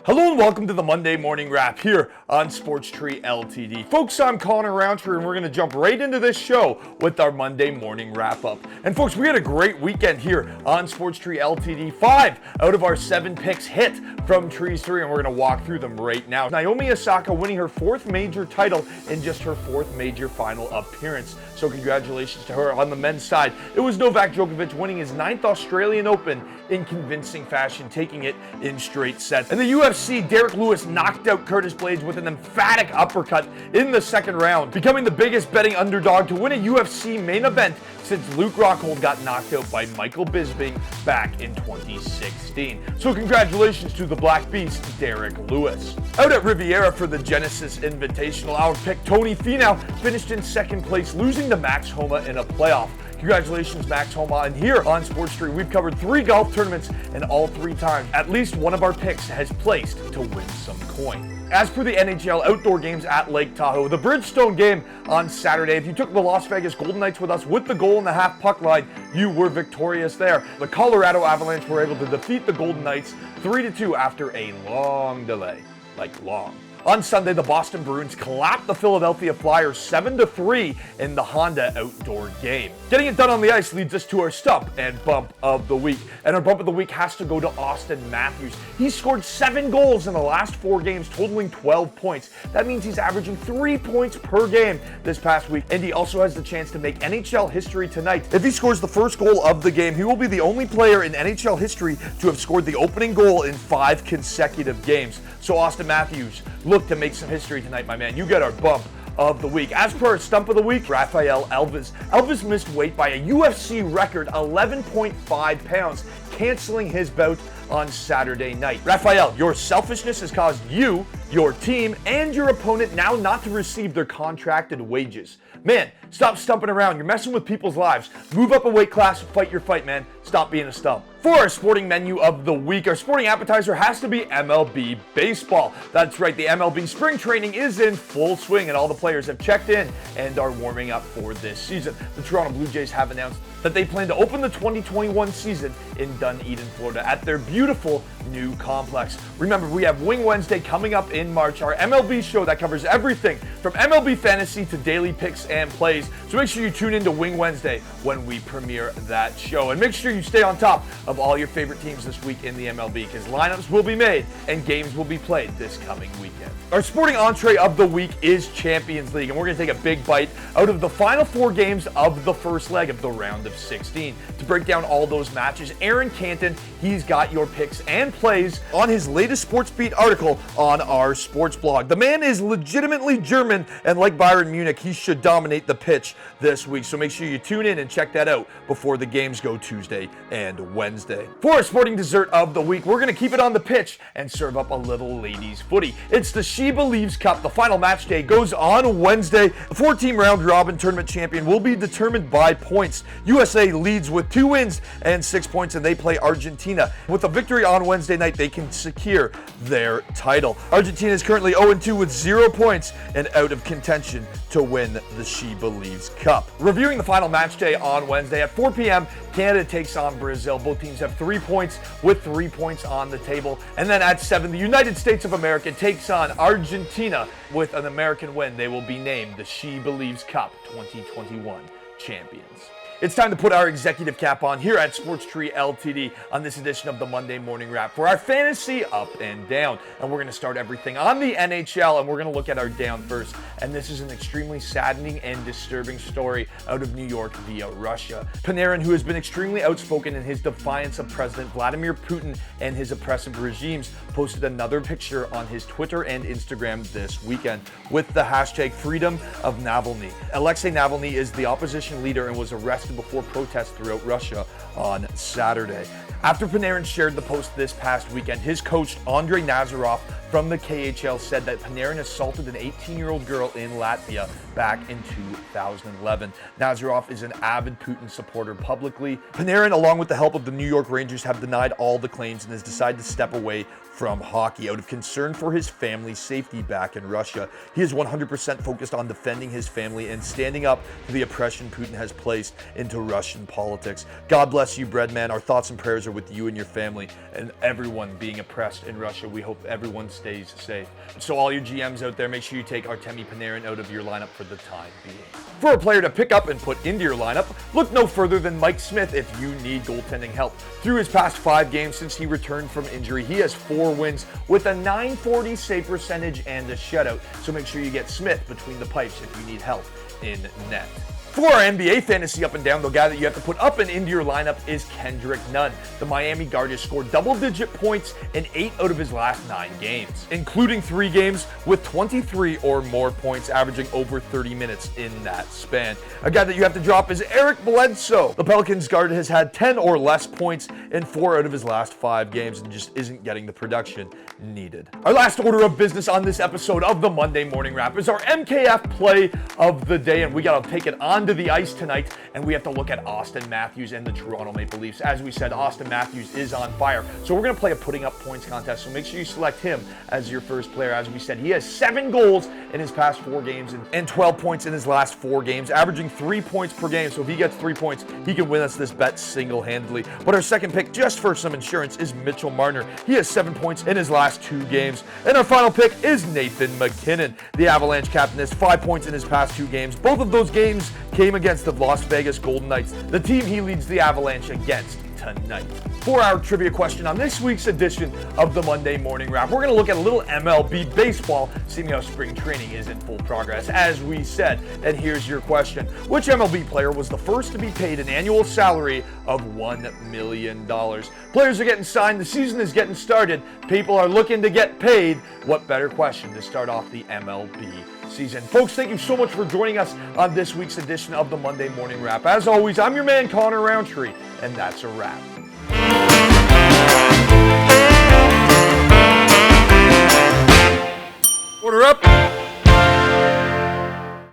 Hello and welcome to the Monday Morning Wrap here on Sports Tree Ltd. Folks, I'm Connor Roundtree and we're going to jump right into this show with our Monday Morning Wrap Up. And folks, we had a great weekend here on Sports Tree Ltd. 5 out of our 7 picks hit from Trees 3 and we're going to walk through them right now. Naomi Osaka winning her 4th major title in just her 4th major final appearance. So congratulations to her. On the men's side, it was Novak Djokovic winning his 9th Australian Open in convincing fashion, taking it in straight sets. And the UFC, Derek Lewis knocked out Curtis Blaydes with an emphatic uppercut in the second round, becoming the biggest betting underdog to win a UFC main event since Luke Rockhold got knocked out by Michael Bisping back in 2016. So congratulations to the Black Beast, Derek Lewis. Out at Riviera for the Genesis Invitational, our pick Tony Finau finished in 2nd place, losing to Max Homa in a playoff. Congratulations, Max Homa. And here on Sports Tree, we've covered 3 golf tournaments, and all 3 times, at least one of our picks has placed to win some coin. As per the NHL outdoor games at Lake Tahoe, the Bridgestone game on Saturday, if you took the Las Vegas Golden Knights with us with the goal in the half puck line, you were victorious there. The Colorado Avalanche were able to defeat the Golden Knights 3-2 after a long delay, like long. On Sunday, the Boston Bruins clapped the Philadelphia Flyers 7-3 in the Honda outdoor game. Getting it done on the ice leads us to our Stump and Bump of the Week. And our Bump of the Week has to go to Austin Matthews. He scored 7 goals in the last 4 games, totaling 12 points. That means he's averaging 3 points per game this past week. And he also has the chance to make NHL history tonight. If he scores the first goal of the game, he will be the only player in NHL history to have scored the opening goal in 5 consecutive games. So Austin Matthews, look to make some history tonight, my man. You get our Bump of the Week. As per our Stump of the Week, Rafael Alves. Alves missed weight by a UFC record 11.5 pounds, canceling his bout on Saturday night. Rafael, your selfishness has caused you, your team, and your opponent now not to receive their contracted wages. Man, stop stumping around. You're messing with people's lives. Move up a weight class, fight your fight, man. Stop being a stump. For our sporting menu of the week, our sporting appetizer has to be MLB baseball. That's right, the MLB spring training is in full swing and all the players have checked in and are warming up for this season. The Toronto Blue Jays have announced that they plan to open the 2021 season in Dunedin, Florida at their beautiful new complex. Remember, we have Wing Wednesday coming up in March, our MLB show that covers everything from MLB fantasy to daily picks and plays. So make sure you tune into Wing Wednesday when we premiere that show. And make sure you stay on top of all your favorite teams this week in the MLB because lineups will be made and games will be played this coming weekend. Our sporting entree of the week is Champions League, and we're going to take a big bite out of the final 4 games of the first leg of the round of 16. To break down all those matches, Aaron Canton, he's got your picks and plays on his latest Sports Beat article on our sports blog. The man is legitimately German, and like Bayern Munich, he should dominate the pitch this week. So make sure you tune in and check that out before the games go Tuesday and Wednesday. For our sporting dessert of the week, we're going to keep it on the pitch and serve up a little ladies footy. It's the SheBelieves Cup. The final match day goes on Wednesday. The 4-team round robin tournament champion will be determined by points. USA leads with 2 wins and 6 points, and they play Argentina. With a victory on Wednesday night, they can secure their title. Argentina is currently 0-2 with 0 points and out of contention to win the SheBelieves Cup. Reviewing the final match day on Wednesday at 4 p.m., Canada takes on Brazil. Both teams have 3 points with 3 points on the table. And then at 7, the United States of America takes on Argentina. With an American win, they will be named the SheBelieves Cup 2021 champions. It's time to put our executive cap on here at Sports Tree Ltd. on this edition of the Monday Morning Wrap for our fantasy up and down. And we're going to start everything on the NHL, and we're going to look at our down first. And this is an extremely saddening and disturbing story out of New York via Russia. Panarin, who has been extremely outspoken in his defiance of President Vladimir Putin and his oppressive regimes, posted another picture on his Twitter and Instagram this weekend with the hashtag Freedom of Navalny. Alexei Navalny is the opposition leader and was arrested before protests throughout Russia on Saturday. After Panarin shared the post this past weekend, his coach, Andrei Nazarov from the KHL, said that Panarin assaulted an 18-year-old girl in Latvia back in 2011. Nazarov is an avid Putin supporter publicly. Panarin, along with the help of the New York Rangers, have denied all the claims and has decided to step away from hockey. Out of concern for his family's safety back in Russia, he is 100% focused on defending his family and standing up to the oppression Putin has placed into Russian politics. God bless you, Breadman. Our thoughts and prayers are with you and your family and everyone being oppressed in Russia. We hope everyone stays safe. So all your GMs out there, make sure you take Artemi Panarin out of your lineup for the time being. For a player to pick up and put into your lineup, look no further than Mike Smith if you need goaltending help. Through his past 5 games since he returned from injury, he has 4 wins with a .940 save percentage and a shutout. So make sure you get Smith between the pipes if you need help in net. For our NBA fantasy up and down, the guy that you have to put up and into your lineup is Kendrick Nunn. The Miami guard has scored double-digit points in 8 out of his last 9 games, including 3 games with 23 or more points, averaging over 30 minutes in that span. A guy that you have to drop is Eric Bledsoe. The Pelicans guard has had 10 or less points in 4 out of his last 5 games and just isn't getting the production needed. Our last order of business on this episode of the Monday Morning Wrap is our MKF play of the day, and we got to take it onto the ice tonight, and we have to look at Austin Matthews and the Toronto Maple Leafs. As we said, Austin Matthews is on fire, so we're going to play a putting up points contest, so make sure you select him as your first player. As we said, he has 7 goals in his past 4 games and 12 points in his last 4 games, averaging 3 points per game. So if he gets 3 points, he can win us this bet single-handedly. But our second pick, just for some insurance, is Mitchell Marner. He has 7 points in his last 2 games. And our final pick is Nathan MacKinnon. The Avalanche captain has 5 points in his past 2 games. Both of those games came against the Las Vegas Golden Knights, the team he leads the Avalanche against tonight. For our trivia question on this week's edition of the Monday Morning Wrap, we're going to look at a little MLB baseball, seeing how spring training is in full progress, as we said. And here's your question. Which MLB player was the first to be paid an annual salary of $1 million? Players are getting signed. The season is getting started. People are looking to get paid. What better question to start off the MLB season? Folks, thank you so much for joining us on this week's edition of the Monday Morning Wrap. As always, I'm your man, Connor Roundtree, and that's a wrap. Order up.